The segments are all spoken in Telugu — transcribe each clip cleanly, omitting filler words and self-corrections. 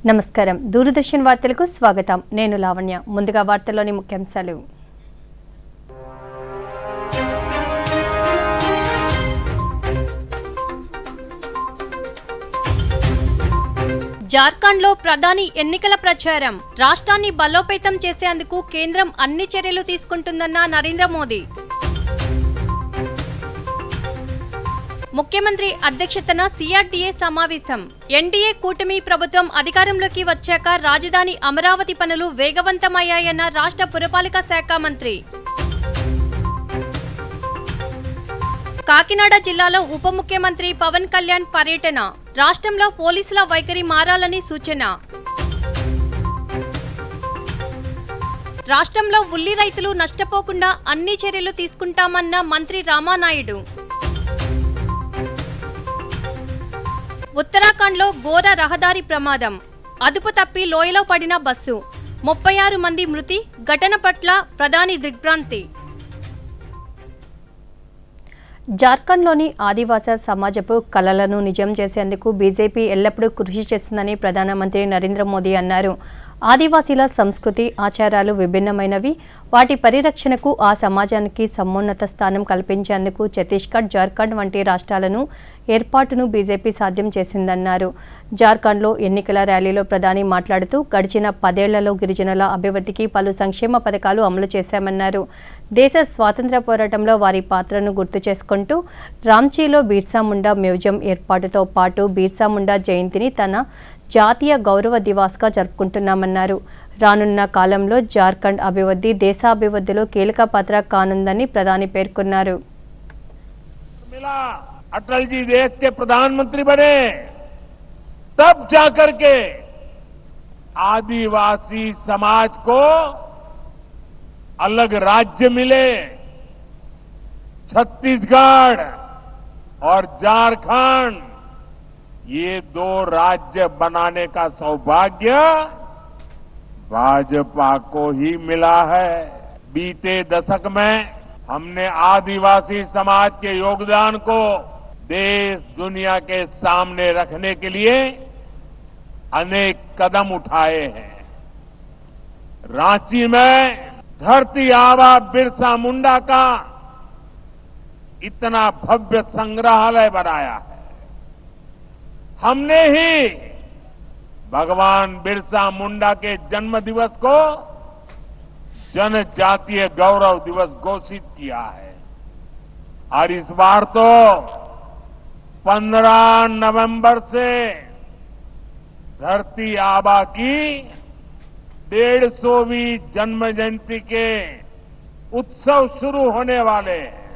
నమస్కారం దూరదర్శన్ వార్తలకు స్వాగతం నేను లావణ్య ముందుగా వార్తల్లోని ముఖ్యాంశాలు జార్ఖండ్లో ప్రధాని ఎన్నికల ప్రచారం రాష్ట్రాన్ని బలోపేతం చేసేందుకు కేంద్రం అన్ని చర్యలు తీసుకుంటుందన్న నరేంద్ర మోదీ ముఖ్యమంత్రి అధ్యక్షతన సిఆర్డీఏ సమావేశం ఎన్డీఏ కూటమి ప్రభుత్వం అధికారంలోకి వచ్చాక రాజధాని అమరావతి పనులు వేగవంతమయ్యాయన్న రాష్ట్ర పురపాలిక శాఖ మంత్రి కాకినాడ జిల్లాలో ఉప ముఖ్యమంత్రి పవన్ కళ్యాణ్ పర్యటన రాష్ట్రంలో పోలీసుల వైఖరి మారాలని సూచన రాష్ట్రంలో ఉల్లి రైతులు నష్టపోకుండా అన్ని చర్యలు తీసుకుంటామన్న మంత్రి రామానాయుడు ఉత్తరాఖండ్లో ఘోర రహదారి ప్రమాదం అదుపు తప్పి లోయలో పడిన బస్సు 36 మంది మృతి ఘటన పట్ల ప్రధాని దిగ్భ్రాంతి జార్ఖండ్లోని ఆదివాసీ సమాజపు కలలను నిజం చేసేందుకు బీజేపీ ఎల్లప్పుడూ కృషి చేస్తుందని ప్రధానమంత్రి నరేంద్ర మోదీ అన్నారు. ఆదివాసీల సంస్కృతి ఆచారాలు విభిన్నమైనవి. వాటి పరిరక్షణకు ఆ సమాజానికి సమున్నత స్థానం కల్పించేందుకు ఛత్తీస్గఢ్, జార్ఖండ్ వంటి రాష్ట్రాలను ఏర్పాటును బీజేపీ సాధ్యం చేసిందన్నారు. జార్ఖండ్లో ఎన్నికల ర్యాలీలో ప్రధాని మాట్లాడుతూ గడిచిన 10 ఏళ్లలో గిరిజనుల అభివృద్ధికి పలు సంక్షేమ పథకాలు అమలు చేశామన్నారు. దేశ స్వాతంత్ర్య పోరాటంలో వారి పాత్రను గుర్తు చేసుకుంటూ రాంచీలో బిర్సా ముండా మ్యూజియం ఏర్పాటుతో పాటు బిర్సా ముండా జయంతిని తన జాతీయ గౌరవ దివాస్గా జరుపుకుంటున్నామన్నారు. రానున్న కాలంలో జార్ఖండ్ అభివృద్ధి దేశాభివృద్ధిలో కీలక పాత్ర కానుందని ప్రధాని పేర్కొన్నారు. अटल जी देश के प्रधानमंत्री बने तब जाकर के आदिवासी समाज को अलग राज्य मिले. छत्तीसगढ़ और झारखंड ये 2 राज्य बनाने का सौभाग्य भाजपा को ही मिला है. बीते दशक में हमने आदिवासी समाज के योगदान को देश दुनिया के सामने रखने के लिए अनेक कदम उठाए हैं. रांची में धरती आबा बिरसा मुंडा का इतना भव्य संग्रहालय बनाया है. हमने ही भगवान बिरसा मुंडा के जन्म दिवस को जनजातीय गौरव दिवस घोषित किया है. और इस बार तो 15 नवंबर से धरती आबा की 150वीं जन्म जयंती के उत्सव शुरू होने वाले हैं.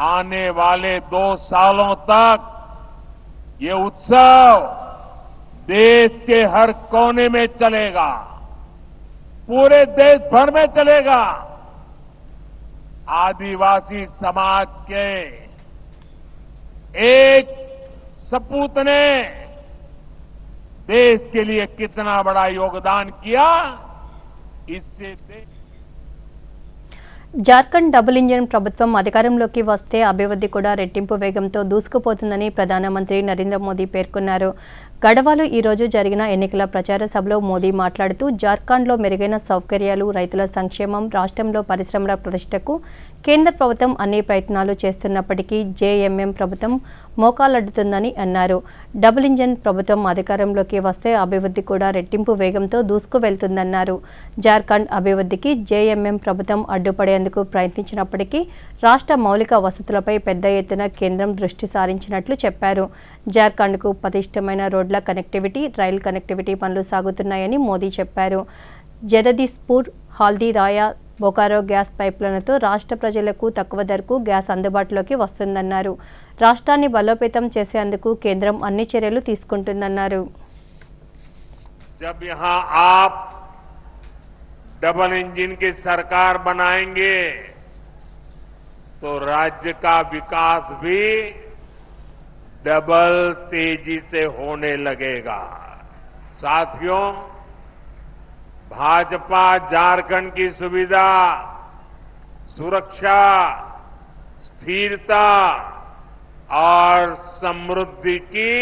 आने वाले 2 सालों तक ये उत्सव देश के हर कोने में चलेगा, पूरे देश भर में चलेगा. आदिवासी समाज के एक सपूत ने देश के लिए कितना बड़ा योगदान किया इससे జార్ఖండ్ డబుల్ ఇంజిన్ ప్రభుత్వం అధికారంలోకి వస్తే అభివృద్ధి కూడా రెట్టింపు వేగంతో దూసుకుపోతుందని ప్రధానమంత్రి నరేంద్ర మోదీ పేర్కొన్నారు. గడవాలో ఈ రోజు జరిగిన ఎన్నికల ప్రచార సభలో మోదీ మాట్లాడుతూ జార్ఖండ్లో మెరుగైన సౌకర్యాలు, రైతుల సంక్షేమం, రాష్ట్రంలో పరిశ్రమల ప్రతిష్టకు కేంద్ర ప్రభుత్వం అన్ని ప్రయత్నాలు చేస్తున్నప్పటికీ జేఎంఎం ప్రభుత్వం మోకాలడ్డుతుందని అన్నారు. డబుల్ ఇంజిన్ ప్రభుత్వం అధికారంలోకి వస్తే అభివృద్ధి కూడా రెట్టింపు వేగంతో దూసుకు వెళ్తుందన్నారు. జార్ఖండ్ అభివృద్ధికి జేఎంఎం ప్రభుత్వం అడ్డుపడేందుకు ప్రయత్నించినప్పటికీ రాష్ట్ర మౌలిక వసతులపై పెద్ద ఎత్తున కేంద్రం దృష్టి సారించినట్లు చెప్పారు. జార్ఖండ్కు పటిష్టమైన రోడ్ల కనెక్టివిటీ, రైల్ కనెక్టివిటీ పనులు సాగుతున్నాయని మోదీ చెప్పారు. జగదీశ్పూర్, హాల్దీరాయా, బొకారో గ్యాస్ పైప్లైన్లతో రాష్ట్ర ప్రజలకు తక్కువ ధరకు గ్యాస్ అందుబాటులోకి వస్తుందన్నారు. రాష్ట్రాన్ని బలోపేతం చేసేందుకు కేంద్రం అన్ని చర్యలు తీసుకుంటుందన్నారు. जब यहां आप डबल इंजन की सरकार बनाएंगे तो राज्य का विकास भी डबल तेजी से होने लगेगा. साथियों, भाजपा झारखंड की सुविधा, सुरक्षा, स्थिरता और समृद्धि की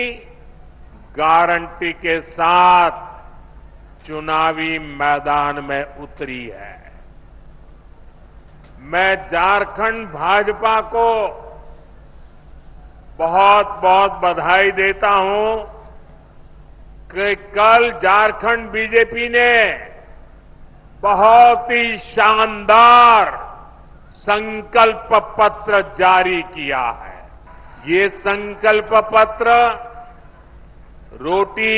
गारंटी के साथ चुनावी मैदान में उतरी है। मैं झारखंड भाजपा को बहुत बहुत बधाई देता हूं कि कल झारखंड बीजेपी ने बहुत ही शानदार संकल्प पत्र जारी किया है। ये संकल्प पत्र रोटी,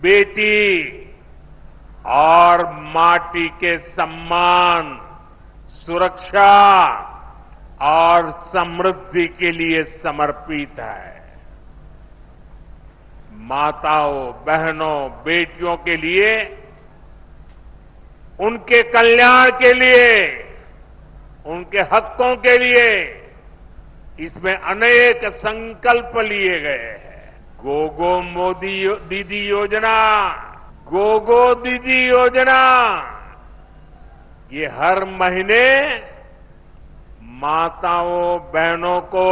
बेटी और माटी के सम्मान, सुरक्षा और समृद्धि के लिए समर्पित है। माताओं, बहनों, बेटियों के लिए, उनके कल्याण के लिए, उनके हकों के लिए इसमें अनेक संकल्प लिए गए हैं। गोगो मोदी दीदी योजना, गोगो दीदी योजना, ये हर महीने माताओं बहनों को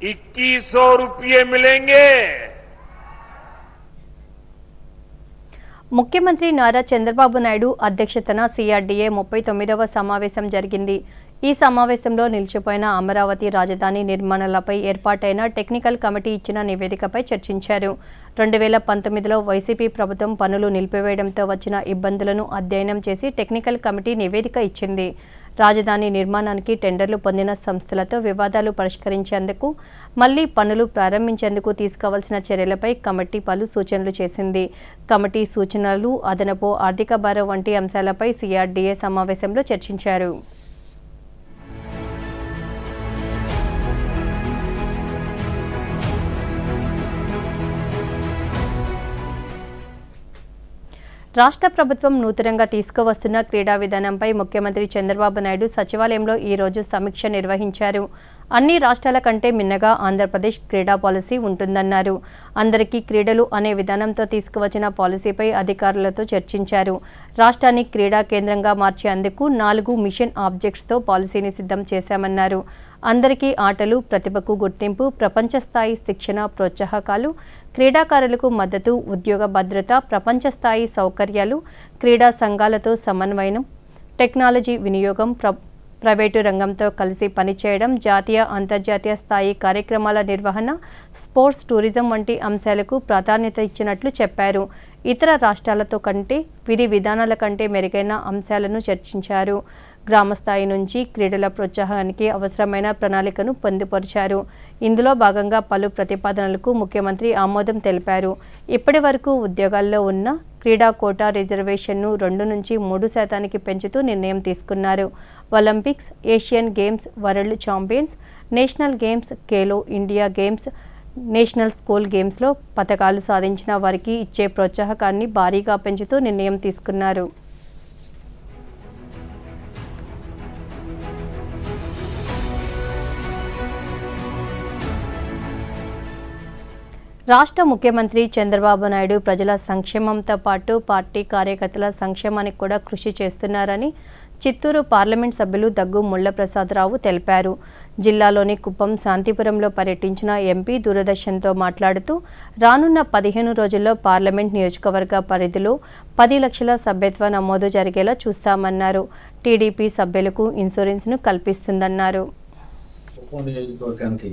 2100 रुपये मिलेंगे। ముఖ్యమంత్రి నారా చంద్రబాబు నాయుడు అధ్యక్షతన సిఆర్డీఏ 39వ సమావేశం జరిగింది. ఈ సమావేశంలో నిలిచిపోయిన అమరావతి రాజధాని నిర్మాణాలపై ఏర్పాటైన టెక్నికల్ కమిటీ ఇచ్చిన నివేదికపై చర్చించారు. 2019లో వైసీపీ ప్రభుత్వం పనులు నిలిపివేయడంతో వచ్చిన ఇబ్బందులను అధ్యయనం చేసి టెక్నికల్ కమిటీ నివేదిక ఇచ్చింది. రాజధాని నిర్మాణానికి టెండర్లు పొందిన సంస్థలతో వివాదాలు పరిష్కరించేందుకు, మళ్లీ పనులు ప్రారంభించేందుకు తీసుకోవాల్సిన చర్యలపై కమిటీ పలు సూచనలు చేసింది. కమిటీ సూచనలు అదనపు ఆర్థిక భారం వంటి అంశాలపై సిఆర్డీఏ సమావేశంలో చర్చించారు. రాష్ట్ర ప్రభుత్వం నూతనంగా తీసుకువస్తున్న క్రీడా విధానంపై ముఖ్యమంత్రి చంద్రబాబు నాయుడు సచివాలయంలో ఈరోజు సమీక్ష నిర్వహించారు. అన్ని రాష్ట్రాల కంటే మిన్నగా ఆంధ్రప్రదేశ్ క్రీడా పాలసీ ఉంటుందన్నారు. అందరికీ క్రీడలు అనే విధానంతో తీసుకువచ్చిన పాలసీపై అధికారులతో చర్చించారు. రాష్ట్రాన్ని క్రీడా కేంద్రంగా మార్చేందుకు 4 మిషన్ ఆబ్జెక్ట్స్తో పాలసీని సిద్ధం చేశామన్నారు. అందరికీ ఆటలు, ప్రతిభకు గుర్తింపు, ప్రపంచ స్థాయి శిక్షణ ప్రోత్సాహకాలు, క్రీడాకారులకు మద్దతు, ఉద్యోగ భద్రత, ప్రపంచ స్థాయి సౌకర్యాలు, క్రీడా సంఘాలతో సమన్వయం, టెక్నాలజీ వినియోగం, ప్రైవేటు రంగంతో కలిసి పనిచేయడం, జాతీయ అంతర్జాతీయ స్థాయి కార్యక్రమాల నిర్వహణ, స్పోర్ట్స్ టూరిజం వంటి అంశాలకు ప్రాధాన్యత ఇచ్చినట్లు చెప్పారు. ఇతర రాష్ట్రాలతో కంటే విధి విధానాల కంటే మెరుగైన అంశాలను చర్చించారు. గ్రామ స్థాయి నుంచి క్రీడల ప్రోత్సాహానికి అవసరమైన ప్రణాళికను పొందుపరిచారు. ఇందులో భాగంగా పలు ప్రతిపాదనలకు ముఖ్యమంత్రి ఆమోదం తెలిపారు. ఇప్పటి వరకు ఉద్యోగాల్లో ఉన్న క్రీడా కోటా రిజర్వేషన్ను 2 నుంచి 3% పెంచుతూ నిర్ణయం తీసుకున్నారు. Olympics, Asian games, world champions, national games, Khelo India games, national school గేమ్స్లో పతకాలు సాధించిన వారికి ఇచ్చే ప్రోత్సాహకాన్ని భారీగా పెంచుతూ నిర్ణయం తీసుకున్నారు. రాష్ట్ర ముఖ్యమంత్రి చంద్రబాబు నాయుడు ప్రజల సంక్షేమంతో పాటు పార్టీ కార్యకర్తల సంక్షేమానికి కూడా కృషి చేస్తున్నారని చిత్తూరు పార్లమెంట్ సభ్యులు దగ్గు ముళ్లప్రసాదరావు తెలిపారు. జిల్లాలోని కుప్పం, శాంతిపురంలో పర్యటించిన ఎంపీ దూరదర్శన్తో మాట్లాడుతూ రానున్న 15 రోజుల్లో పార్లమెంట్ నియోజకవర్గ పరిధిలో 10 లక్షల సభ్యత్వ నమోదు జరిగేలా చూస్తామన్నారు. టీడీపీ సభ్యులకు ఇన్సూరెన్స్ను కల్పిస్తుందన్నారు. నియోజకవర్గానికి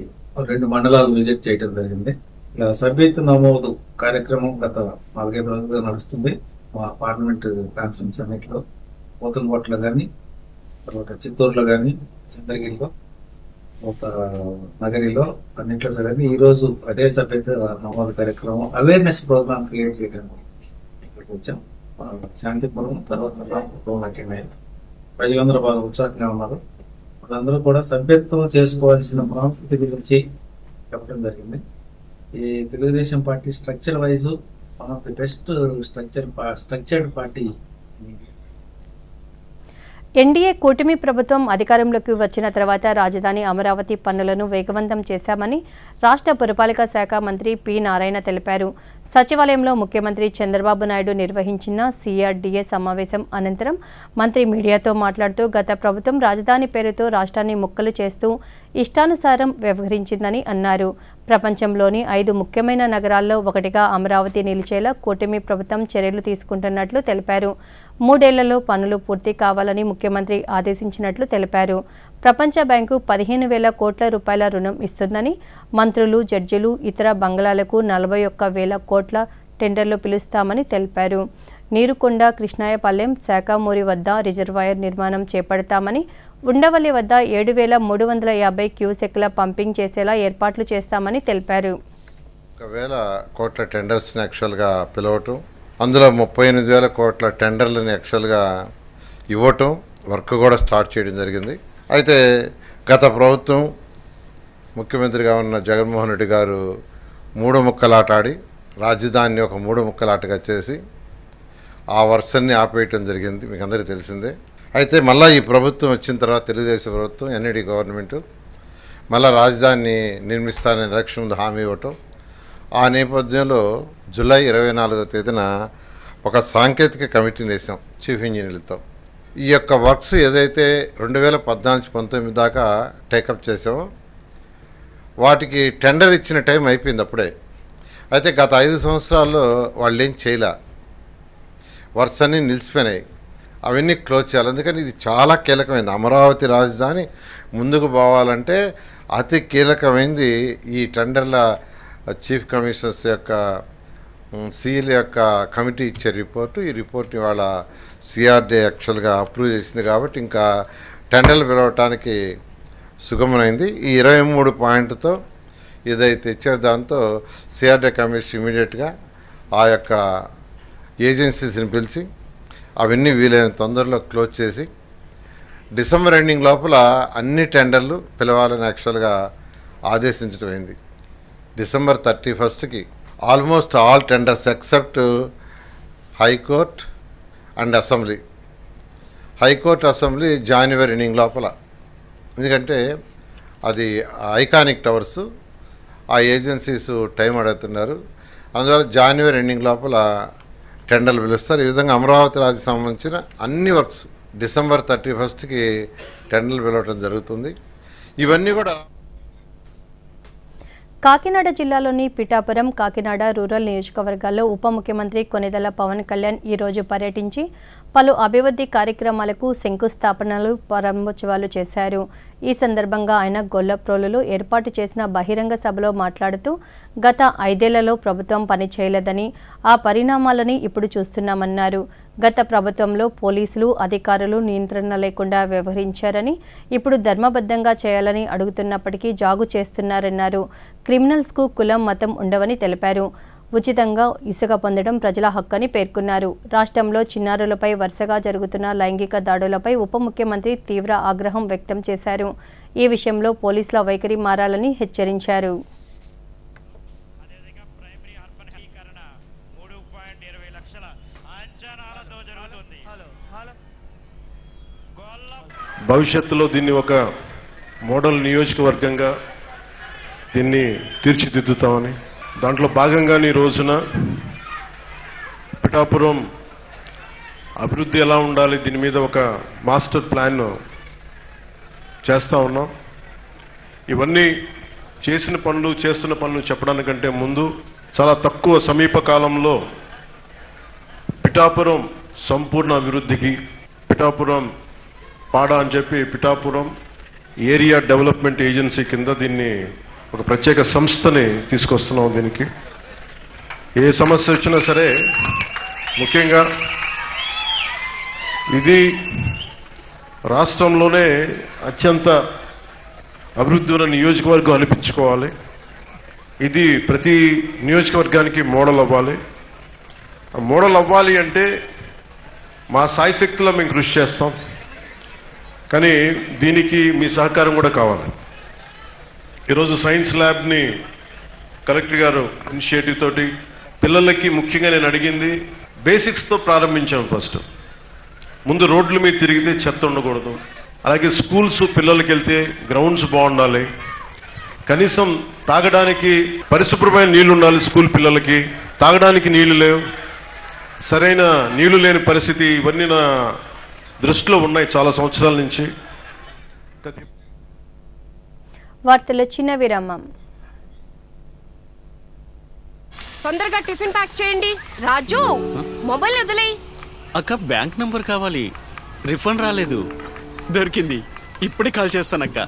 2 మండలాలు విజిట్ చేయడం జరిగింది. ఇలా సభ్యత్వ నమోదు కార్యక్రమం గత 4-5 రోజులుగా నడుస్తుంది. మా పార్లమెంట్ కాన్స్టిట్యూన్స్ అన్నింటిలో, పోతలపట్ల కానీ, తర్వాత చిత్తూరులో కానీ, చంద్రగిరిలో, నగరిలో అన్నింటిలో జరిగింది. ఈ రోజు అదే సభ్యత్వ నమోదు కార్యక్రమం అవేర్నెస్ ప్రోగ్రామ్ క్రియేట్ చేయడానికి ఇక్కడికి వచ్చాం. శాంతిపురం తర్వాత అటెండ్ అయ్యారు. ప్రజలందరూ బాగా ఉత్సాహంగా ఉన్నారు. వాళ్ళందరూ కూడా సభ్యత్వం చేసుకోవాల్సిన ప్రాముఖ్యత గురించి చెప్పడం జరిగింది. ఈ Telugu Desam party structure wise one of the best structured party. NDA కూటమి ప్రభుత్వం అధికారంలోకి వచ్చిన తర్వాత రాజధాని అమరావతి పనులను వేగవంతం చేశామని రాష్ట్ర పురపాలిక శాఖ మంత్రి పి నారాయణ తెలిపారు. సచివాలయంలో ముఖ్యమంత్రి చంద్రబాబు నాయుడు నిర్వహించిన సిఆర్డీఏ సమావేశం అనంతరం మంత్రి మీడియాతో మాట్లాడుతూ గత ప్రభుత్వం రాజధాని పేరుతో రాష్ట్రాన్ని ముక్కలు చేస్తూ ఇష్టానుసారం వ్యవహరించిందని అన్నారు. ప్రపంచంలోని 5 ముఖ్యమైన నగరాల్లో ఒకటిగా అమరావతి నిలిచేలా కూటమి ప్రభుత్వం చర్యలు తీసుకుంటున్నట్లు తెలిపారు. 3 ఏళ్లలో పనులు పూర్తి కావాలని ముఖ్యమంత్రి ఆదేశించినట్లు తెలిపారు. ప్రపంచ బ్యాంకు 15,000 కోట్ల రూపాయల రుణం ఇస్తుందని, మంత్రులు, జడ్జిలు, ఇతర బంగ్లాలకు 41,000 కోట్ల టెండర్లు పిలుస్తామని తెలిపారు. నీరుకొండ, కృష్ణాయపాలెం, శాఖమూరి వద్ద రిజర్వాయర్ నిర్మాణం చేపడతామని, ఉండవల్లి వద్ద 7,350 క్యూసెక్ల పంపింగ్ చేసేలా ఏర్పాట్లు చేస్తామని తెలిపారు. 1,000 కోట్ల టెండర్స్ని యాక్చువల్గా పిలవటం, అందులో 38,000 కోట్ల టెండర్లని యాక్చువల్గా ఇవ్వటం, వర్క్ కూడా స్టార్ట్ చేయడం జరిగింది. అయితే గత ప్రభుత్వం ముఖ్యమంత్రిగా ఉన్న జగన్మోహన్ రెడ్డి గారు 3 ముక్కలాట ఆడి రాజధానిని ఒక 3 ముక్కలాటగా చేసి ఆ వర్షన్ని ఆపేయటం జరిగింది, మీకు అందరికీ తెలిసిందే. అయితే మళ్ళీ ఈ ప్రభుత్వం వచ్చిన తర్వాత తెలుగుదేశం ప్రభుత్వం ఎన్ఈడి గవర్నమెంట్ మళ్ళీ రాజధానిని నిర్మిస్తానని ఎలక్షన్ ముందు హామీ ఇవ్వటం, ఆ నేపథ్యంలో జూలై 24వ తేదీన ఒక సాంకేతిక కమిటీని వేసాం చీఫ్ ఇంజనీర్లతో. ఈ యొక్క వర్క్స్ ఏదైతే 2014-19 దాకా టేకప్ చేసామో వాటికి టెండర్ ఇచ్చిన టైం అయిపోయింది అప్పుడే. అయితే గత 5 సంవత్సరాల్లో వాళ్ళు ఏం చేయలే, వర్క్స్ అన్నీ నిలిచిపోయినాయి, అవన్నీ క్లోజ్ చేయాలి. అందుకని ఇది చాలా కీలకమైంది. అమరావతి రాజధాని ముందుకు పోవాలంటే అతి కీలకమైంది ఈ టెండర్ల చీఫ్ కమిషనర్స్ యొక్క సీఎల్ యొక్క కమిటీ ఇచ్చే రిపోర్టు. ఈ రిపోర్ట్ని వాళ్ళ సిఆర్డీ యాక్చువల్గా అప్రూవ్ చేసింది కాబట్టి ఇంకా టెండర్లు పిలవటానికి సుగమమైంది. ఈ 23 పాయింట్తో ఏదైతే ఇచ్చారో దాంతో సిఆర్డీ కమిషన్ ఇమీడియట్గా ఆ యొక్క ఏజెన్సీస్ని పిలిచి అవన్నీ వీలైన తొందరలో క్లోజ్ చేసి డిసెంబర్ ఎండింగ్ లోపల అన్ని టెండర్లు పిలవాలని యాక్చువల్గా ఆదేశించడం అయింది. డిసెంబర్ 31కి almost all tenders except high court and assembly. High court assembly జనవరి ఎండింగ్ లోపల, ఎందుకంటే అది ఐకానిక్ టవర్స్, ఆ ఏజెన్సీస్ టైం అడుగుతున్నారు. అందువల్ల జనవరి ఎండింగ్ లోపల టెండర్లు పిలుస్తారు. ఈ విధంగా అమరావతి రాజుకి సంబంధించిన అన్ని వర్క్స్ డిసెంబర్ 31కి టెండర్లు పిలవడం జరుగుతుంది. ఇవన్నీ కూడా కాకినాడ జిల్లాలోని పిఠాపురం, కాకినాడ రూరల్ నియోజకవర్గాల్లో ఉప ముఖ్యమంత్రి కొణిదెల పవన్ కళ్యాణ్ ఈరోజు పర్యటించి పలు అభివృద్ధి కార్యక్రమాలకు శంకుస్థాపనలు, ప్రారంభోత్సవాలు చేశారు. ఈ సందర్భంగా ఆయన గొల్లప్రోలులో ఏర్పాటు చేసిన బహిరంగ సభలో మాట్లాడుతూ గత 5 ఏళ్లలో ప్రభుత్వం పనిచేయలేదని, ఆ పరిణామాలని ఇప్పుడు చూస్తున్నామన్నారు. గత ప్రభుత్వంలో పోలీసులు, అధికారులు నియంత్రణ లేకుండా వ్యవహరించారని, ఇప్పుడు ధర్మబద్ధంగా చేయాలని అడుగుతున్నప్పటికీ జాగు చేస్తున్నారన్నారు. క్రిమినల్స్కు కులం, మతం ఉండవని తెలిపారు. ఉచితంగా ఇసుక పొందడం ప్రజల హక్కని పేర్కొన్నారు. రాష్ట్రంలో చిన్నారులపై వరుసగా జరుగుతున్న లైంగిక దాడులపై ఉప ముఖ్యమంత్రి తీవ్ర ఆగ్రహం వ్యక్తం చేశారు. ఈ విషయంలో పోలీసుల వైఖరి మారాలని హెచ్చరించారు. భవిష్యత్తులో దీన్ని ఒక మోడల్ నియోజకవర్గంగా దీన్ని తీర్చిదిద్దుతామని, దాంట్లో భాగంగానే ఈ రోజున పిఠాపురం అభివృద్ధి ఎలా ఉండాలి దీని మీద ఒక మాస్టర్ ప్లాన్ చేస్తా ఉన్నాం. ఇవన్నీ చేసిన పనులు, చేస్తున్న పనులు చెప్పడానికంటే ముందు చాలా తక్కువ సమీప కాలంలో పిఠాపురం సంపూర్ణ అభివృద్ధికి, పిఠాపురం పాడా అని చెప్పి పిఠాపురం ఏరియా డెవలప్మెంట్ ఏజెన్సీ కింద దీన్ని ఒక ప్రత్యేక సంస్థని తీసుకొస్తున్నాం. దీనికి ఏ సమస్య వచ్చినా సరే, ముఖ్యంగా ఇది రాష్ట్రంలోనే అత్యంత అభివృద్ధి ఉన్న నియోజకవర్గం అనిపించుకోవాలి. ఇది ప్రతి నియోజకవర్గానికి మోడల్ అవ్వాలి. మోడల్ అవ్వాలి అంటే మా సాయశక్తిలో మేము కృషి చేస్తాం, కానీ దీనికి మీ సహకారం కూడా కావాలి. ఈరోజు సైన్స్ ల్యాబ్ని కలెక్టర్ గారు ఇనిషియేటివ్ తోటి పిల్లలకి ముఖ్యంగా నేను అడిగింది బేసిక్స్తో ప్రారంభించాం. ఫస్ట్ ముందు రోడ్ల మీద తిరిగితే చెత్త ఉండకూడదు, అలాగే స్కూల్స్ పిల్లలకి వెళ్తే గ్రౌండ్స్ బాగుండాలి, కనీసం తాగడానికి పరిశుభ్రమైన నీళ్లు ఉండాలి. స్కూల్ పిల్లలకి తాగడానికి నీళ్లు లేవు, సరైన నీళ్లు లేని పరిస్థితి. ఇవన్నీ నా దృష్టిలో ఉన్నాయి చాలా సంవత్సరాల నుంచి. వార్తలు చిన్న విరామం. తొందరగా టిఫిన్ ప్యాక్ చేయండి. రాజు, మొబైల్ వదిలేయ్. అక్క, బ్యాంక్ నంబర్ కావాలి. రిఫండ్ రాలేదు. దొరికింది. ఇప్పుడే కాల్ చేస్తానక్క.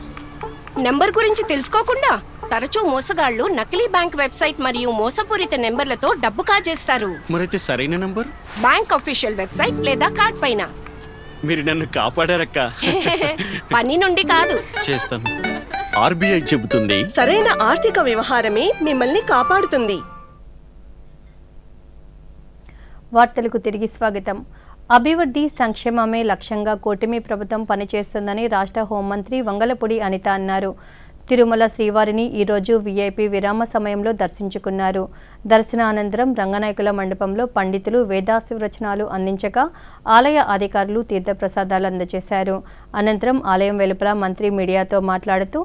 నెంబర్ గురించి తెలుసుకోకుండా తరచూ మోసగాళ్లు నకిలీ బ్యాంక్ వెబ్సైట్ మరియు మోసపూరిత నెంబర్లతో డబ్బు కాజేస్తారు. మరైతే సరైన నంబర్ బ్యాంక్ అఫీషియల్ వెబ్సైట్ లేదా కార్డ్ పైన. మీరు నన్ను కాపాడారక్క. పని నుండి కాదు. చేస్తాను. ఆర్బీఐ చెబుతుంది, సరైన ఆర్థిక వ్యవహారమే మిమ్మల్ని కాపాడుతుంది. వార్తలకు తిరిగి స్వాగతం. అభివృద్ధి సంక్షేమమే లక్ష్యంగా కూటమి ప్రభుత్వం పనిచేస్తుందని రాష్ట్ర హోంమంత్రి వంగలపూడి అనిత అన్నారు. తిరుమల శ్రీవారిని ఈరోజు వీఐపీ విరామ సమయంలో దర్శించుకున్నారు. దర్శనానంతరం రంగనాయకుల మండపంలో పండితులు వేదాశీర్వచనాలు అందించగా ఆలయ అధికారులు తీర్థప్రసాదాలు అందజేశారు. అనంతరం ఆలయం వెలుపల మంత్రి మీడియాతో మాట్లాడుతూ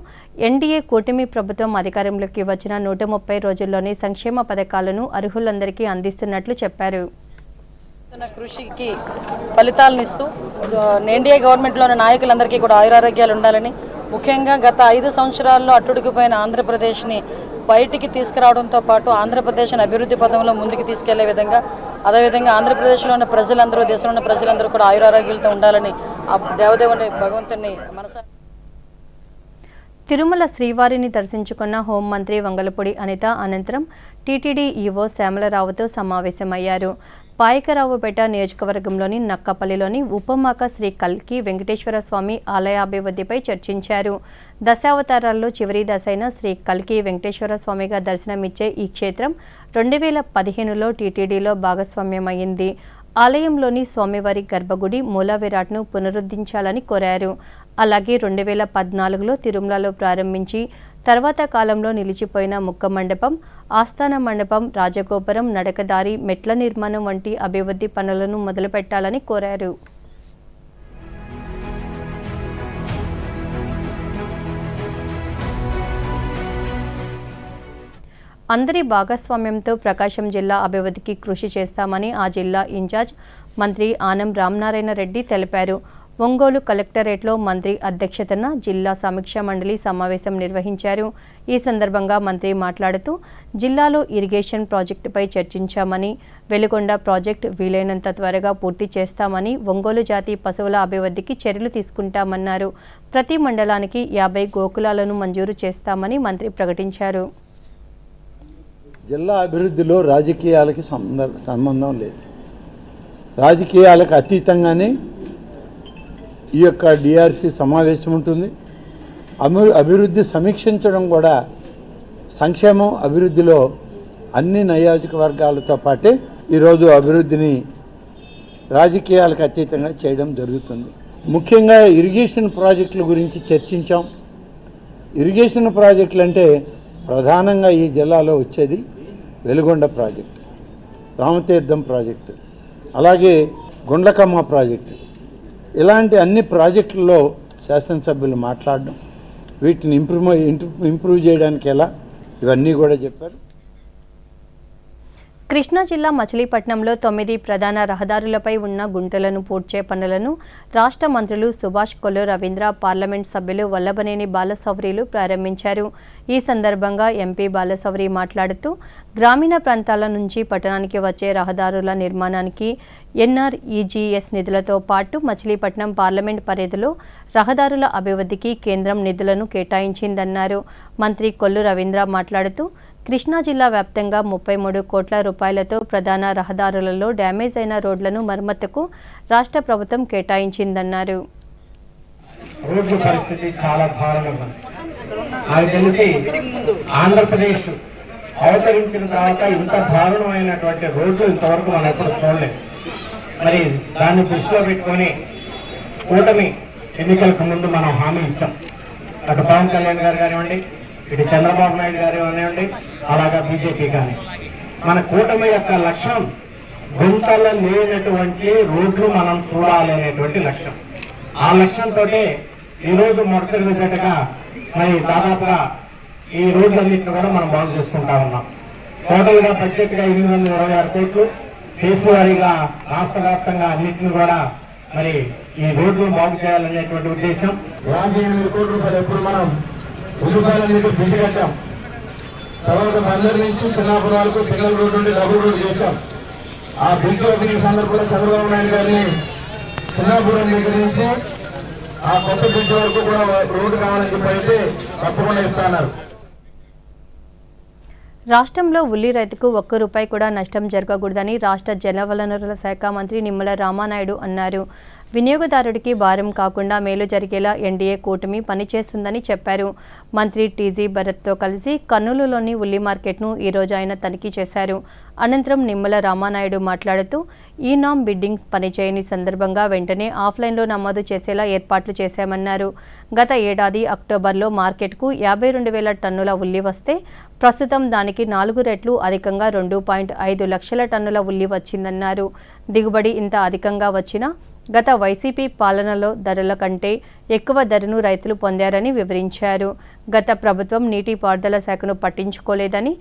ఎన్డీఏ కూటమి ప్రభుత్వం అధికారంలోకి వచ్చిన 130 రోజుల్లోనే సంక్షేమ పథకాలను అర్హులందరికీ అందిస్తున్నట్లు చెప్పారు. కృషికి ఫలితాలను ఇస్తూ ఎన్డీఏ గవర్నమెంట్లోని నాయకులందరికీ కూడా ఆయురారోగ్యాలు ఉండాలని, ముఖ్యంగా గత 5 సంవత్సరాల్లో అట్టుడికిపోయిన ఆంధ్రప్రదేశ్ని బయటికి తీసుకురావడంతో పాటు ఆంధ్రప్రదేశ్ని అభివృద్ధి పథంలో ముందుకు తీసుకెళ్లే విధంగా, అదేవిధంగా ఆంధ్రప్రదేశ్లో ఉన్న ప్రజలందరూ, దేశంలో ఉన్న ప్రజలందరూ కూడా ఆయురారోగ్యాలతో ఉండాలని ఆ దేవదేవుని భగవంతుని మనసా. తిరుమల శ్రీవారిని దర్శించుకున్న హోంమంత్రి వంగలపూడి అనిత అనంతరం టీటీడీ ఈవో శ్యామలరావుతో సమావేశమయ్యారు. పాయకరావుపేట నియోజకవర్గంలోని నక్కపల్లిలోని ఉపమాక శ్రీ కల్కి వెంకటేశ్వర స్వామి ఆలయాభివృద్ధిపై చర్చించారు. దశావతారాల్లో చివరి దశ అయిన శ్రీ కల్కి వెంకటేశ్వర స్వామిగా దర్శనమిచ్చే ఈ క్షేత్రం 2015లో టీటీడీలో భాగస్వామ్యమైంది. ఆలయంలోని స్వామివారి గర్భగుడి మూల విరాట్ను పునరుద్ధరించాలని కోరారు. అలాగే 2014లో తిరుమలలో ప్రారంభించి తర్వాత కాలంలో నిలిచిపోయిన ముక్క మండపం, ఆస్థాన మండపం, రాజగోపురం, నడకదారి, మెట్ల నిర్మాణం వంటి అభివృద్ధి పనులను మొదలుపెట్టాలని కోరారు. అందరి భాగస్వామ్యంతో ప్రకాశం జిల్లా అభివృద్ధికి కృషి చేస్తామని ఆ జిల్లా ఇన్ఛార్జ్ మంత్రి ఆనం రామనారాయణ రెడ్డి తెలిపారు. ఒంగోలు కలెక్టరేట్లో మంత్రి అధ్యక్షతన జిల్లా సమీక్షా మండలి సమావేశం నిర్వహించారు. ఈ సందర్భంగా మంత్రి మాట్లాడుతూ జిల్లాలో ఇరిగేషన్ ప్రాజెక్టుపై చర్చించామని, వెలుగొండ ప్రాజెక్టు వీలైనంత త్వరగా పూర్తి చేస్తామని, ఒంగోలు జాతి పశువుల అభివృద్ధికి చర్యలు తీసుకుంటామన్నారు. ప్రతి మండలానికి 50 గోకులాలను మంజూరు చేస్తామని మంత్రి ప్రకటించారు. జిల్లా అభివృద్ధిలో రాజకీయాలకి సంబంధం లేదు. రాజకీయాలకు అతీతంగానే ఈ యొక్క డిఆర్సి సమావేశం ఉంటుంది. అభివృద్ధి సమీక్షించడం కూడా సంక్షేమం అభివృద్ధిలో అన్ని నియోజకవర్గాలతో పాటే ఈరోజు అభివృద్ధిని రాజకీయాలకు అతీతంగా చేయడం జరుగుతుంది. ముఖ్యంగా ఇరిగేషన్ ప్రాజెక్టుల గురించి చర్చించాం. ఇరిగేషన్ ప్రాజెక్టులు అంటే ప్రధానంగా ఈ జిల్లాలో వచ్చేది వెలుగొండ ప్రాజెక్టు, రామతీర్థం ప్రాజెక్టు, అలాగే గుండ్లకమ్మ ప్రాజెక్టు. ఇలాంటి అన్ని ప్రాజెక్టుల్లో శాసనసభ్యులు మాట్లాడడం, వీటిని ఇంప్రూవ్ చేయడానికి ఎలా, ఇవన్నీ కూడా చెప్పారు. కృష్ణా జిల్లా మచిలీపట్నంలో 9 ప్రధాన రహదారులపై ఉన్న గుంటలను పూడ్చే పనులను రాష్ట్ర మంత్రులు సుభాష్ కొల్లు రవీంద్ర, పార్లమెంట్ సభ్యులు వల్లభనేని బాలశౌరిలు ప్రారంభించారు. ఈ సందర్భంగా ఎంపీ బాలశౌరి మాట్లాడుతూ గ్రామీణ ప్రాంతాల నుంచి పట్టణానికి వచ్చే రహదారుల నిర్మాణానికి ఎన్ఆర్ఈజీఎస్ నిధులతో పాటు మచిలీపట్నం పార్లమెంట్ పరిధిలో రహదారుల అభివృద్ధికి కేంద్రం నిధులను కేటాయించిందన్నారు. మంత్రి కొల్లు రవీంద్ర మాట్లాడుతూ కృష్ణా జిల్లా వ్యాప్తంగా 33 కోట్ల రూపాయలతో ప్రధాన రహదారులలో డ్యామేజ్ అయిన రోడ్లను మరమ్మతుకు రాష్ట్ర ప్రభుత్వం కేటాయించిందన్నారు. రోడ్ల పరిస్థితి చాలా దారుణంగా ఉంది. నాకు తెలిసి ఆంధ్రప్రదేశ్ అవతరించిన తర్వాత ఇంత దారుణమైనటువంటి రోడ్లు ఇంతవరకు మనం ఎప్పుడు చూడలేదు. మరి దాన్ని దృష్టిలో పెట్టుకొని కూటమి ఎన్నికలకు ముందు మనం హామీ ఇచ్చాం. అటు పవన్ కళ్యాణ్ గారు కానివ్వండి, ఇటు చంద్రబాబు నాయుడు గారు కానివ్వండి, అలాగా బీజేపీ కానీ, మన కూటమి యొక్క లక్ష్యం గుంతలు లేనటువంటి రోడ్లు మనం చూడాలి అనేటువంటి లక్ష్యం. ఆ లక్ష్యంతో ఈరోజు మొదటిగా మరి దాదాపుగా ఈ రోడ్లన్నింటినీ కూడా మనం బాగు చేసుకుంటా ఉన్నాం. టోటల్గా బడ్జెట్గా 826 కోట్లు, ఫేస్ వారీగా రాష్ట్ర వ్యాప్తంగా అన్నింటినీ కూడా మరి ఈ రోడ్లు బాగు చేయాలనేటువంటి ఉద్దేశం. 58 కోట్ల రూపాయలు ఎప్పుడు మనం ఉద్యోగాలన్నింటినీ బిడ్డ కట్టాం. తర్వాత బందర్ నుంచి చిన్నాపురం వరకు సింగిల్ రోడ్ నుండి డబుల్ రోడ్ చేశాం. ఆ బ్రిడ్జ్ ఓపెనింగ్ సందర్భంలో చంద్రబాబు నాయుడు గారిని చిన్నాపురం దగ్గర నుంచి ఆ కొత్త బ్రిడ్జ్ వరకు కూడా రోడ్డు కావాలని చెప్పి అయితే తప్పకుండా ఇస్తున్నారు. రాష్ట్రంలో ఉల్లి రైతుకు ఒక్క రూపాయి కూడా నష్టం జరగకూడదని రాష్ట్ర జలవనరుల శాఖ మంత్రి నిమ్మల రామానాయుడు అన్నారు. వినియోగదారుడికి భారం కాకుండా మేలు జరిగేలా ఎన్డీఏ కూటమి పనిచేస్తుందని చెప్పారు. మంత్రి టీజీ భరత్తో కలిసి కర్నూలులోని ఉల్లి మార్కెట్ను ఈరోజు ఆయన తనిఖీ చేశారు. అనంతరం నిమ్మల రామానాయుడు మాట్లాడుతూ ఈ నామ్ బిడ్డింగ్స్ పనిచేయని సందర్భంగా వెంటనే ఆఫ్లైన్లో నమోదు చేసేలా ఏర్పాట్లు చేశామన్నారు. గత ఏడాది అక్టోబర్లో మార్కెట్కు 52,000 టన్నుల ఉల్లి వస్తే ప్రస్తుతం దానికి 4 రెట్లు అధికంగా 2.5 లక్షల టన్నుల ఉల్లి వచ్చిందన్నారు. దిగుబడి ఇంత అధికంగా వచ్చినా గత వైసీపీ పాలనలో ధరల కంటే ఎక్కువ ధరను రైతులు పొందారని వివరించారు. గత ప్రభుత్వం నీటిపారుదల శాఖను పట్టించుకోలేదని,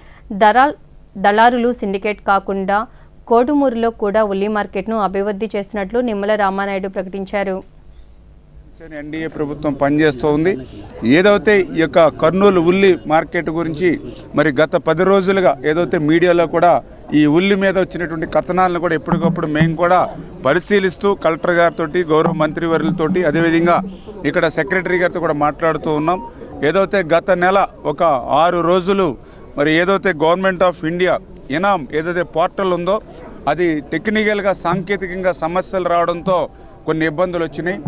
దళారులు సిండికేట్ కాకుండా కోడుమూరులో కూడా ఉల్లి మార్కెట్ను అభివృద్ధి చేస్తున్నట్లు నిమ్మల రామానాయుడు ప్రకటించారు. ఎన్డీఏ ప్రభుత్వం పనిచేస్తూ ఉంది. ఏదైతే ఈ యొక్క కర్నూలు ఉల్లి మార్కెట్ గురించి మరి గత 10 రోజులుగా ఏదైతే మీడియాలో కూడా ఈ ఉల్లి మీద వచ్చినటువంటి కథనాలను కూడా ఎప్పటికప్పుడు మేము కూడా పరిశీలిస్తూ కలెక్టర్ గారితో, గౌరవ మంత్రివర్యులతోటి, అదేవిధంగా ఇక్కడ సెక్రటరీ గారితో కూడా మాట్లాడుతూ ఉన్నాం. ఏదైతే గత నెల ఒక 6 రోజులు మరి ఏదైతే గవర్నమెంట్ ఆఫ్ ఇండియా ఇనామ్ ఏదైతే పోర్టల్ ఉందో అది టెక్నికల్గా సాంకేతికంగా సమస్యలు రావడంతో కొన్ని ఇబ్బందులు వచ్చినాయి.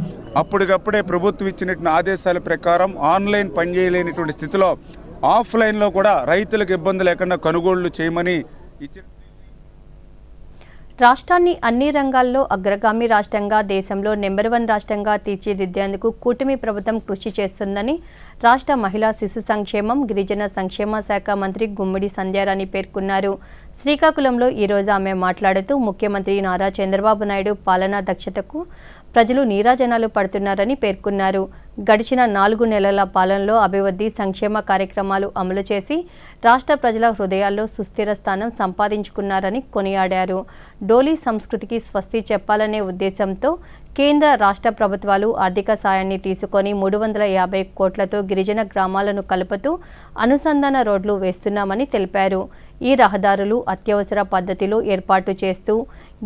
అప్పటికప్పుడే ప్రభుత్వం ఇచ్చినటువంటి ఆదేశాల ప్రకారం ఆన్లైన్ పనిచేయలేనటువంటి స్థితిలో ఆఫ్లైన్లో కూడా రైతులకు ఇబ్బంది లేకుండా కొనుగోళ్లు చేయమని ఇచ్చిన రాష్ట్రాన్ని అన్ని రంగాల్లో అగ్రగామి రాష్ట్రంగా, దేశంలో నెంబర్ 1 రాష్ట్రంగా తీర్చిదిద్దేందుకు కూటమి ప్రభుత్వం కృషి చేస్తుందని రాష్ట్ర మహిళా శిశు సంక్షేమం, గిరిజన సంక్షేమ శాఖ మంత్రి గుమ్మిడి సంధ్యారాణి పేర్కొన్నారు. శ్రీకాకుళంలో ఈరోజు ఆమె మాట్లాడుతూ ముఖ్యమంత్రి నారా చంద్రబాబు నాయుడు పాలనా దక్షతకు ప్రజలు నీరాజనాలు పడుతున్నారని పేర్కొన్నారు. గడిచిన 4 నెలల పాలనలో అభివృద్ధి సంక్షేమ కార్యక్రమాలు అమలు చేసి రాష్ట్ర ప్రజల హృదయాల్లో సుస్థిర స్థానం సంపాదించుకున్నారని కొనియాడారు. డోలీ సంస్కృతికి స్వస్తి చెప్పాలనే ఉద్దేశంతో కేంద్ర రాష్ట్ర ప్రభుత్వాలు ఆర్థిక సాయాన్ని తీసుకొని 350 కోట్లతో గిరిజన గ్రామాలను కలుపుతూ అనుసంధాన రోడ్లు వేస్తున్నామని తెలిపారు. ఈ రహదారులు అత్యవసర పద్ధతిలో ఏర్పాటు చేస్తూ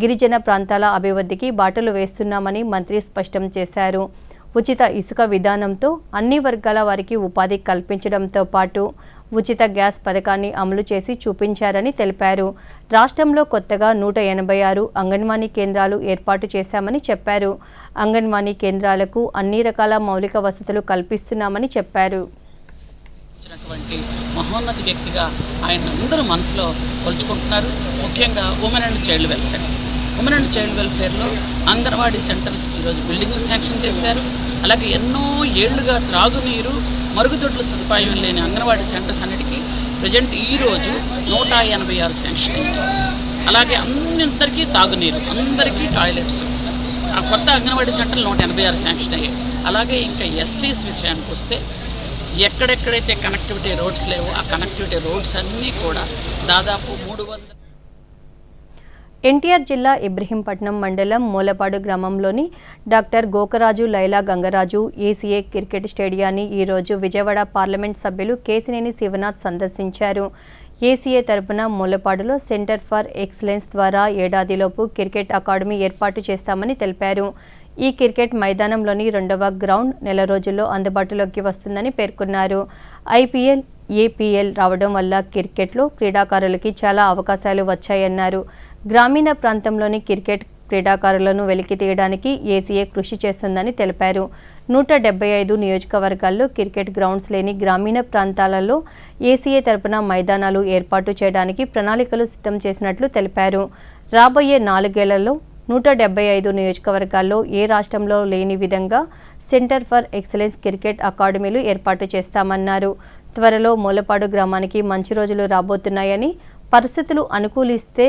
గిరిజన ప్రాంతాల అభివృద్ధికి బాటలు వేస్తున్నామని మంత్రి స్పష్టం చేశారు. ఉచిత ఇసుక విధానంతో అన్ని వర్గాల వారికి ఉపాధి కల్పించడంతో పాటు ఉచిత గ్యాస్ పథకాన్ని అమలు చేసి చూపించారని తెలిపారు. రాష్ట్రంలో కొత్తగా 186 అంగన్వాడీ కేంద్రాలు ఏర్పాటు చేశామని చెప్పారు. అంగన్వాడీ కేంద్రాలకు అన్ని రకాల మౌలిక వసతులు కల్పిస్తున్నామని చెప్పారు. మహోన్నత వ్యక్తిగా ఆయన అందరూ మనసులో కొలుచుకుంటున్నారు. ముఖ్యంగా ఉమెన్ అండ్ చైల్డ్ వెల్ఫేర్లో అంగన్వాడీ సెంటర్స్కి ఈరోజు బిల్డింగ్లు శాంక్షన్ చేశారు. అలాగే ఎన్నో ఏళ్లుగా త్రాగునీరు, మరుగుదొడ్ల సదుపాయం లేని అంగన్వాడీ సెంటర్స్ అన్నిటికీ ప్రజెంట్ ఈరోజు 186 శాంక్షన్ అయ్యాయి. అలాగే అందరికీ తాగునీరు, అందరికీ టాయిలెట్స్, ఆ కొత్త అంగన్వాడీ సెంటర్లు 186 శాంక్షన్ అయ్యాయి. అలాగే ఇంకా ఎస్టీస్ విషయానికి వస్తే ఎక్కడెక్కడైతే కనెక్టివిటీ రోడ్స్ లేవో ఆ కనెక్టివిటీ రోడ్స్ అన్నీ కూడా దాదాపు 300. ఎన్టీఆర్ జిల్లా ఇబ్రహీంపట్నం మండలం మూలపాడు గ్రామంలోని doctor Gokaraju Laila Gangaraju ACA cricket స్టేడియాన్ని ఈరోజు విజయవాడ పార్లమెంట్ సభ్యులు కేశినేని శివనాథ్ సందర్శించారు. ఏసీఏ తరపున మూలపాడులో సెంటర్ ఫర్ ఎక్సలెన్స్ ద్వారా ఏడాదిలోపు క్రికెట్ అకాడమీ ఏర్పాటు చేస్తామని తెలిపారు. ఈ క్రికెట్ మైదానంలోని 2వ గ్రౌండ్ నెల రోజుల్లో అందుబాటులోకి వస్తుందని పేర్కొన్నారు. ఐపీఎల్, ఏపీఎల్ రావడం వల్ల క్రికెట్లో క్రీడాకారులకి చాలా అవకాశాలు వచ్చాయన్నారు. గ్రామీణ ప్రాంతంలోని క్రికెట్ క్రీడాకారులను వెలికి తీయడానికి ఏసీఏ కృషి చేస్తుందని తెలిపారు. 175 నియోజకవర్గాల్లో క్రికెట్ గ్రౌండ్స్ లేని గ్రామీణ ప్రాంతాలలో ఏసీఏ తరపున మైదానాలు ఏర్పాటు చేయడానికి ప్రణాళికలు సిద్ధం చేసినట్లు తెలిపారు. రాబోయే 4 ఏళ్లలో 175 నియోజకవర్గాల్లో ఏ రాష్ట్రంలో లేని విధంగా సెంటర్ ఫర్ ఎక్సలెన్స్ క్రికెట్ అకాడమీలు ఏర్పాటు చేస్తామన్నారు. త్వరలో మూలపాడు గ్రామానికి మంచి రోజులు రాబోతున్నాయని, పరిస్థితులు అనుకూలిస్తే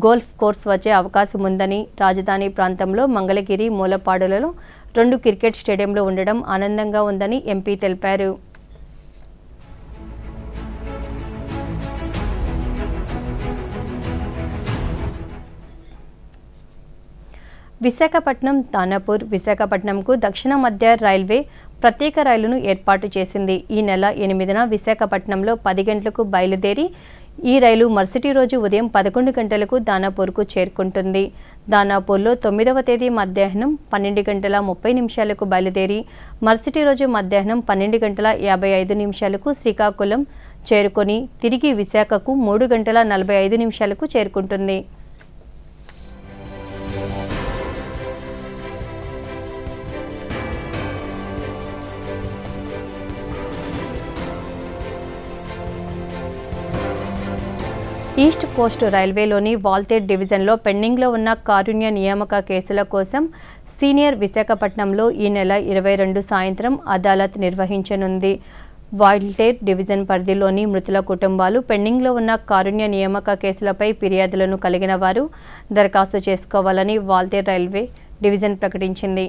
గోల్ఫ్ కోర్స్ వచ్చే అవకాశం ఉందని, రాజధాని ప్రాంతంలో మంగళగిరి, మూలపాడులలో 2 క్రికెట్ స్టేడియంలు ఉండడం ఆనందంగా ఉందని ఎంపీ తెలిపారు. విశాఖపట్నం, తానాపూర్, విశాఖపట్నంకు దక్షిణ మధ్య రైల్వే ప్రత్యేక రైలును ఏర్పాటు చేసింది. ఈ నెల 8న విశాఖపట్నంలో 10 గంటలకు బయలుదేరి ఈ రైలు మరుసటి రోజు ఉదయం 11 గంటలకు దానాపూర్కు చేరుకుంటుంది. దానాపూర్లో 9వ తేదీ మధ్యాహ్నం 12 గంటల 30 నిమిషాలకు బయలుదేరి మరుసటి రోజు మధ్యాహ్నం 12 గంటల 55 నిమిషాలకు శ్రీకాకుళం చేరుకొని తిరిగి విశాఖకు 3 గంటల 45 నిమిషాలకు చేరుకుంటుంది. ఈస్ట్ కోస్ట్ రైల్వేలోని వాల్తేర్ డివిజన్లో పెండింగ్లో ఉన్న కారుణ్య నియామక కేసుల కోసం సీనియర్ విశాఖపట్నంలో ఈ నెల 22 సాయంత్రం అదాలత్ నిర్వహించనుంది. వాల్తేర్ డివిజన్ పరిధిలోని మృతుల కుటుంబాలు పెండింగ్లో ఉన్న కారుణ్య నియామక కేసులపై ఫిర్యాదులను కలిగిన వారు దరఖాస్తు చేసుకోవాలని వాల్తేర్ రైల్వే డివిజన్ ప్రకటించింది.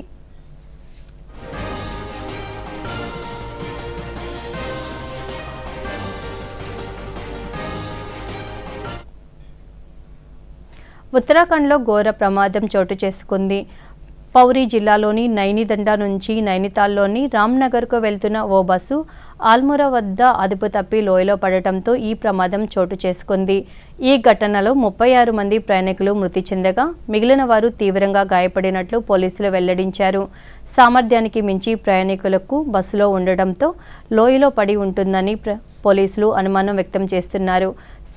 ఉత్తరాఖండ్లో ఘోర ప్రమాదం చోటు చేసుకుంది. పౌరీ జిల్లాలోని నైనిదండ నుంచి నైనితాల్లోని రామ్నగర్కు వెళ్తున్న ఓ బస్సు ఆల్మోరా వద్ద అదుపు తప్పి లోయలో పడటంతో ఈ ప్రమాదం చోటు చేసుకుంది. ఈ ఘటనలో 36 మంది ప్రయాణికులు మృతి చెందగా మిగిలిన వారు తీవ్రంగా గాయపడినట్లు పోలీసులు వెల్లడించారు. సామర్థ్యానికి మించి ప్రయాణికులకు బస్సులో ఉండడంతో లోయలో పడి ఉంటుందని పోలీసులు అనుమానం వ్యక్తం చేస్తున్నారు.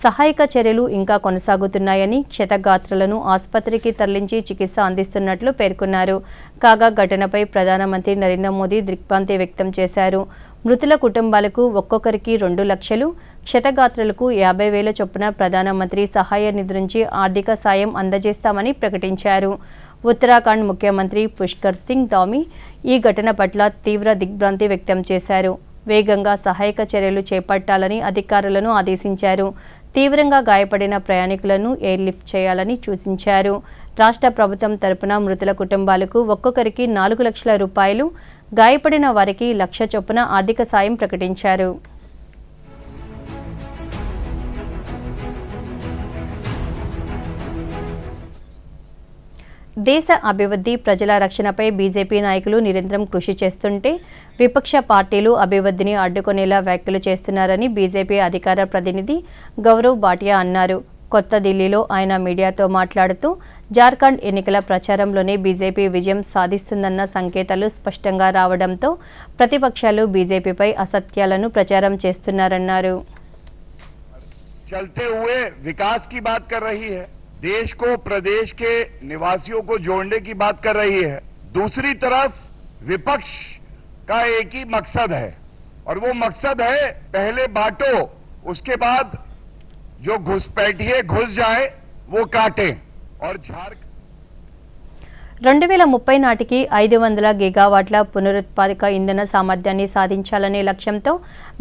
సహాయక చర్యలు ఇంకా కొనసాగుతున్నాయని క్షతగాత్రులను ఆసుపత్రికి తరలించి చికిత్స అందిస్తున్నట్లు పేర్కొన్నారు. కాగా ఘటనపై ప్రధానమంత్రి నరేంద్ర మోదీ దిగ్భ్రాంతి వ్యక్తం చేశారు. మృతుల కుటుంబాలకు ఒక్కొక్కరికి 2 లక్షలు, క్షతగాత్రులకు 50,000 చొప్పున ప్రధానమంత్రి సహాయ నిధి నుంచి ఆర్థిక సాయం అందజేస్తామని ప్రకటించారు. ఉత్తరాఖండ్ ముఖ్యమంత్రి పుష్కర్ సింగ్ ధామీ ఈ ఘటన పట్ల తీవ్ర దిగ్భ్రాంతి వ్యక్తం చేశారు. వేగంగా సహాయక చర్యలు చేపట్టాలని అధికారులను ఆదేశించారు. తీవ్రంగా గాయపడిన ప్రయాణికులను ఎయిర్ లిఫ్ట్ చేయాలని సూచించారు. రాష్ట్ర ప్రభుత్వం తరపున మృతుల కుటుంబాలకు ఒక్కొక్కరికి 4 లక్షల రూపాయలు, గాయపడిన వారికి 1 లక్ష చొప్పున ఆర్థిక సాయం ప్రకటించారు. దేశ అభివృద్ధి, ప్రజల రక్షణపై బీజేపీ నాయకులు నిరంతరం కృషి చేస్తుంటే విపక్ష పార్టీలు అభివృద్ధిని అడ్డుకునేలా వ్యాఖ్యలు చేస్తున్నారని బీజేపీ అధికార ప్రతినిధి గౌరవ్ భాటియా అన్నారు. కొత్త ఢిల్లీలో ఆయన మీడియాతో మాట్లాడుతూ జార్ఖండ్ ఎన్నికల ప్రచారంలోనే బీజేపీ విజయం సాధిస్తుందన్న సంకేతాలు స్పష్టంగా రావడంతో ప్రతిపక్షాలు బీజేపీపై అసత్యాలను ప్రచారం చేస్తున్నారన్నారు. चलते हुए विकास की बात कर रही है, देश को, प्रदेश के निवासियों को जोड़ने की बात कर रही है. दूसरी तरफ विपक्ष का एक ही मकसद है और वो मकसद है पहले बांटो, उसके बाद जो घुसपैठिए घुस जाए वो काटे. और झारखंड 2030 నాటికి 500 గిగావాట్ల పునరుత్పాదక ఇంధన సామర్థ్యాన్ని సాధించాలనే లక్ష్యంతో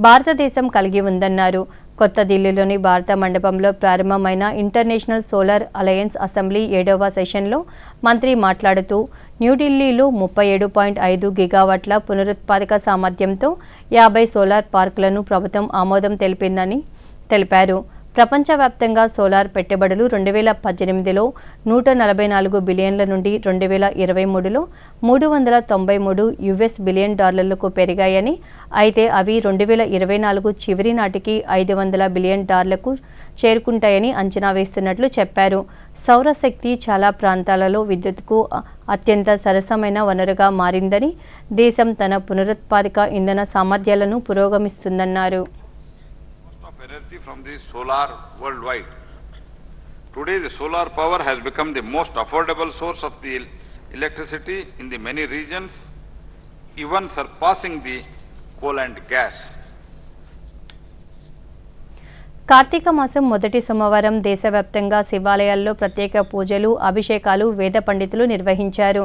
భారతదేశం కలిగి ఉందన్నారు. కొత్త ఢిల్లీలోని భారత మండపంలో ప్రారంభమైన ఇంటర్నేషనల్ సోలార్ అలయన్స్ అసెంబ్లీ 7వ సెషన్లో మంత్రి మాట్లాడుతూ న్యూఢిల్లీలో 37.5 గిగావాట్ల పునరుత్పాదక సామర్థ్యంతో 50 సోలార్ పార్కులను ప్రభుత్వం ఆమోదం తెలిపిందని తెలిపారు. ప్రపంచవ్యాప్తంగా సోలార్ పెట్టుబడులు 2018లో 144 బిలియన్ల నుండి 2023లో $393 బిలియన్ పెరిగాయని, అయితే అవి 2024 చివరి నాటికి $500 బిలియన్ చేరుకుంటాయని అంచనా వేస్తున్నట్లు చెప్పారు. సౌరశక్తి చాలా ప్రాంతాలలో విద్యుత్కు అత్యంత సరసమైన వనరుగా మారిందని, దేశం తన పునరుత్పాదక ఇంధన సామర్థ్యాలను పురోగమిస్తుందన్నారు. Energy from the solar worldwide. Today the solar power has become the most affordable source of the electricity in the many regions, even surpassing the coal and gas. Karthika మాసం మొదటి సోమవారం దేశవ్యాప్తంగా శివాలయాల్లో ప్రత్యేక పూజలు, అభిషేకాలు వేద పండితులు నిర్వహించారు.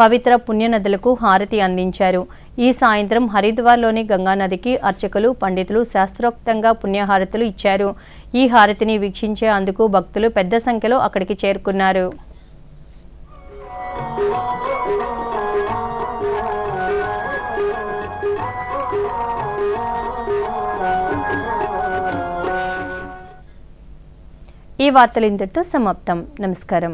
పవిత్ర పుణ్యనదులకు హారతి అందించారు. ఈ సాయంత్రం హరిద్వార్లోని గంగానదికి అర్చకులు, పండితులు శాస్త్రోక్తంగా పుణ్యహారతులు ఇచ్చారు. ఈ హారతిని వీక్షించేందుకు భక్తులు పెద్ద సంఖ్యలో అక్కడికి చేరుకున్నారు. ఈ వార్తలు ఇంతటితో సమాప్తం. నమస్కారం.